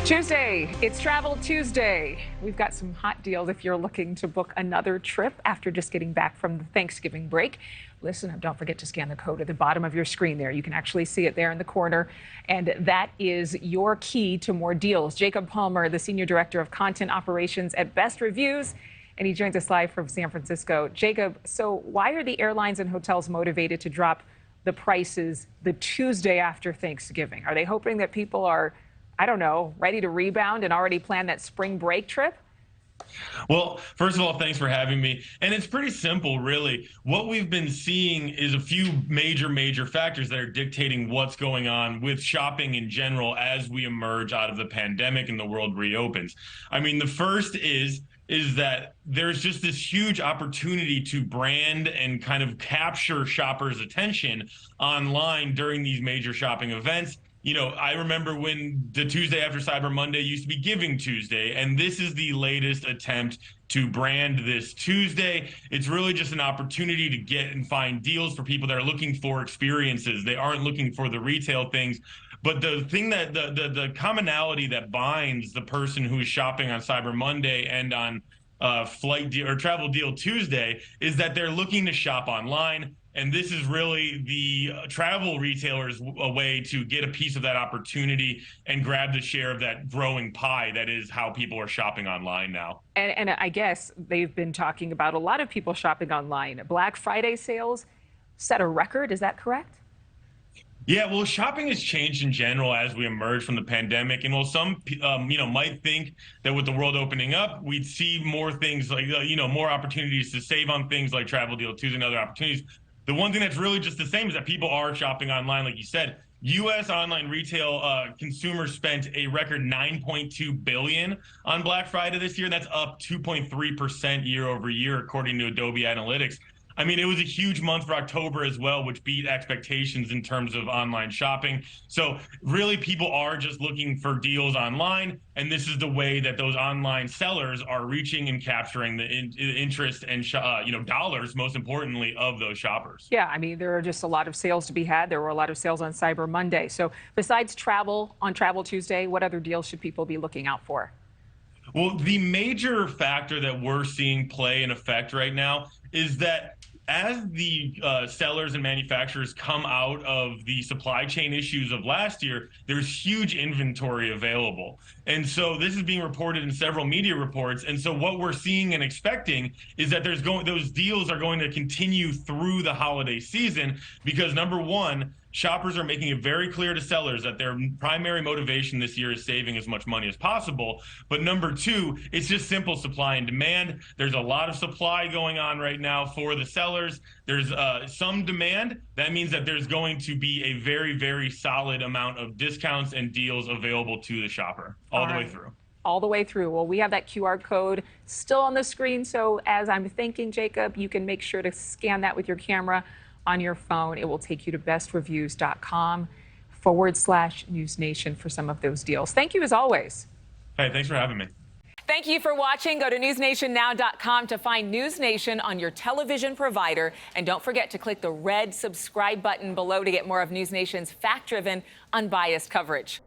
Tuesday, it's Travel Tuesday. We've got some hot deals if you're looking to book another trip after just getting back from the Thanksgiving break. Listen, don't forget to scan the code at the bottom of your screen there. You can actually see it there in the corner. And that is your key to more deals. Jacob Palmer, the Senior Director of Content Operations at BestReviews, and he joins us live from San Francisco. Jacob, so why are the airlines and hotels motivated to drop the prices the Tuesday after Thanksgiving? Are they hoping that people are, I don't know, ready to rebound and already plan that spring break trip? Well, first of all, thanks for having me. And it's pretty simple, really. What we've been seeing is a few major factors that are dictating what's going on with shopping in general as we emerge out of the pandemic and the world reopens. I mean, the first is that there's just this huge opportunity to brand and kind of capture shoppers' attention online during these major shopping events. You know, I remember when the Tuesday after Cyber Monday used to be Giving Tuesday, and this is the latest attempt to brand this Tuesday. It's really just an opportunity to get and find deals for people that are looking for experiences. They aren't looking for the retail things. But the thing that the commonality that binds the person who is shopping on Cyber Monday and on flight deal or travel deal Tuesday is that they're looking to shop online. And this is really the travel retailers' a way to get a piece of that opportunity and grab the share of that growing pie. That is how people are shopping online now. And I guess they've been talking about a lot of people shopping online. Black Friday sales set a record. Is that correct? Yeah, well, shopping has changed in general as we emerge from the pandemic. And while some, might think that with the world opening up, we'd see more things like, more opportunities to save on things like Travel Deal Tuesday and other opportunities. The one thing that's really just the same is that people are shopping online, like you said. U.S. online retail consumers spent a record $9.2 billion on Black Friday this year. That's up 2.3% year over year, according to Adobe Analytics. I mean, it was a huge month for October as well, which beat expectations in terms of online shopping. So really, people are just looking for deals online. And this is the way that those online sellers are reaching and capturing the interest and, dollars, most importantly, of those shoppers. Yeah, I mean, there are just a lot of sales to be had. There were a lot of sales on Cyber Monday. So besides travel on Travel Tuesday, what other deals should people be looking out for? Well, the major factor that we're seeing play in effect right now is that as the sellers and manufacturers come out of the supply chain issues of last year, there's huge inventory available. And so this is being reported in several media reports. And so what we're seeing and expecting is that those deals are going to continue through the holiday season because, number one, shoppers are making it very clear to sellers that their primary motivation this year is saving as much money as possible. But number two, it's just simple supply and demand. There's a lot of supply going on right now for the sellers. There's some demand. That means that there's going to be a very solid amount of discounts and deals available to the shopper all the way through. All the way through. Well, we have that QR code still on the screen. So as I'm thinking, Jacob, you can make sure to scan that with your camera on your phone. It will take you to bestreviews.com/NewsNation for some of those deals. Thank you as always. Hey, thanks for having me. Thank you for watching. Go to newsnationnow.com to find NewsNation on your television provider. And don't forget to click the red subscribe button below to get more of NewsNation's fact-driven, unbiased coverage.